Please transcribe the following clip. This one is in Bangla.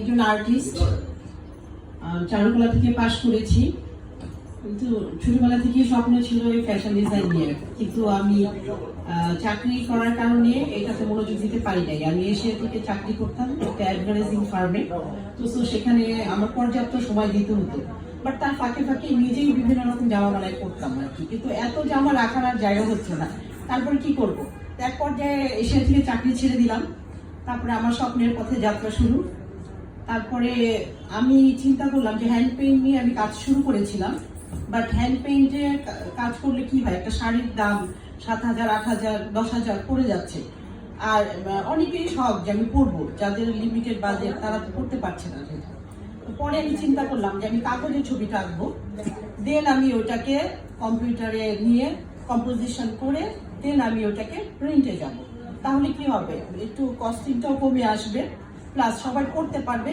একজন আর্টিস্ট, চারুকলা থেকে পাশ করেছি, কিন্তু ছোটবেলা থেকে স্বপ্ন ছিল এই ফ্যাশন ডিজাইন নিয়ে, কিন্তু আমি চাকরি করার কারণে এটাতে মনোযোগ দিতে পারি নাই। আমি এশিয়া থেকে চাকরি করতাম একটা অ্যাডভার্টাইজিং ফার্মে, তো সেখানে আমার পর্যাপ্ত সময় দিতে হতো, বাট তার ফাঁকে ফাঁকে নিজেই বিভিন্ন রকম জামা বানাই করতাম আর কি, কিন্তু এত জামা রাখার আর জায়গা হচ্ছে না। তারপরে কি করবো, এক পর্যায়ে এশিয়া থেকে চাকরি ছেড়ে দিলাম। তারপরে আমার স্বপ্নের পথে যাত্রা শুরু। তারপরে আমি চিন্তা করলাম যে হ্যান্ড পেইন্ট নিয়ে আমি কাজ শুরু করেছিলাম, বাট হ্যান্ড পেইন্টে কাজ করলে কি হয়, একটা শাড়ির দাম 7,000, 8,000, 10,000 পড়ে যাচ্ছে। আর অনেকেই শখ যে আমি পরবো, যাদের লিমিটেড বাজেট তারা তো করতে পারছে না। পরে আমি চিন্তা করলাম যে আমি কাগজে ছবিটা আঁকবো, দেন আমি ওটাকে কম্পিউটারে নিয়ে কম্পোজিশন করে দেন আমি ওটাকে প্রিন্টে যাব। তাহলে কি হবে, একটু কস্টিংটাও কমে আসবে, প্লাস সবাই করতে পারবে।